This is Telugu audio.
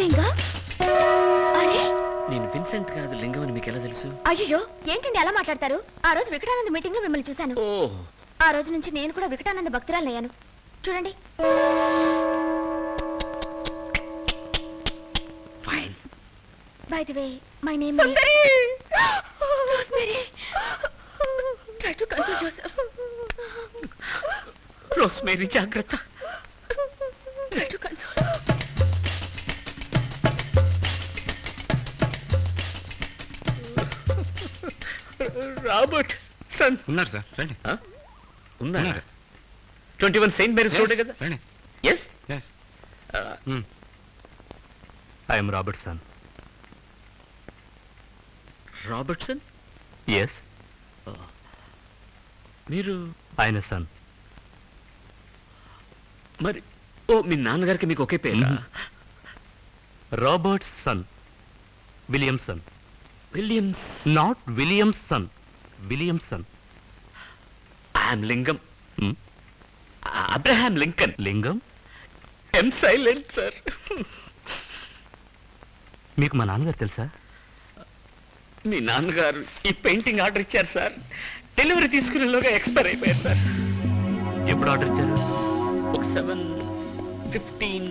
లింగం అరే నేను విన్సెంట్ కాదు లింగం అని మీకు ఎలా తెలుసు? అయ్యో ఏంటండి ఎలా మాట్లాడతారు? ఆ రోజు వికటానంద మీటింగ్ లో మిమ్మల్ని చూశాను. ఆ రోజు నుంచి నేను కూడా వికటానంద భక్తురాలయ్యాను. చూడండి. Fine. By the way my name Sundari. Rosemary. Try to control yourself. Rosemary జాగ్రత్త. Try to control. Robertson ఉన్నారు సార్, రండి. ఉన్నారు. 21 సెయింట్ మేరీస్ రోడ్ కదా? రండి. Yes. I'm Robertson. Robertson? Yes. మీరు ఆయన సన్. మరి మీ నాన్నగారికి మీకు ఒకే పేరు? Robertson, Williamson. Williams? Not Williamson, Williamson. I'm Lingam. Abraham Lincoln. Lingam? M silent sir. మీకు మా నాన్నగారు తెలుసా? మీ నాన్నగారు ఈ పెయింటింగ్ ఆర్డర్ ఇచ్చారు సార్. డెలివరీ తీసుకునేలోగా ఎక్స్పైర్ అయిపోయారు సార్. ఎప్పుడు ఆర్డర్ ఇచ్చారు? ఒక 7:15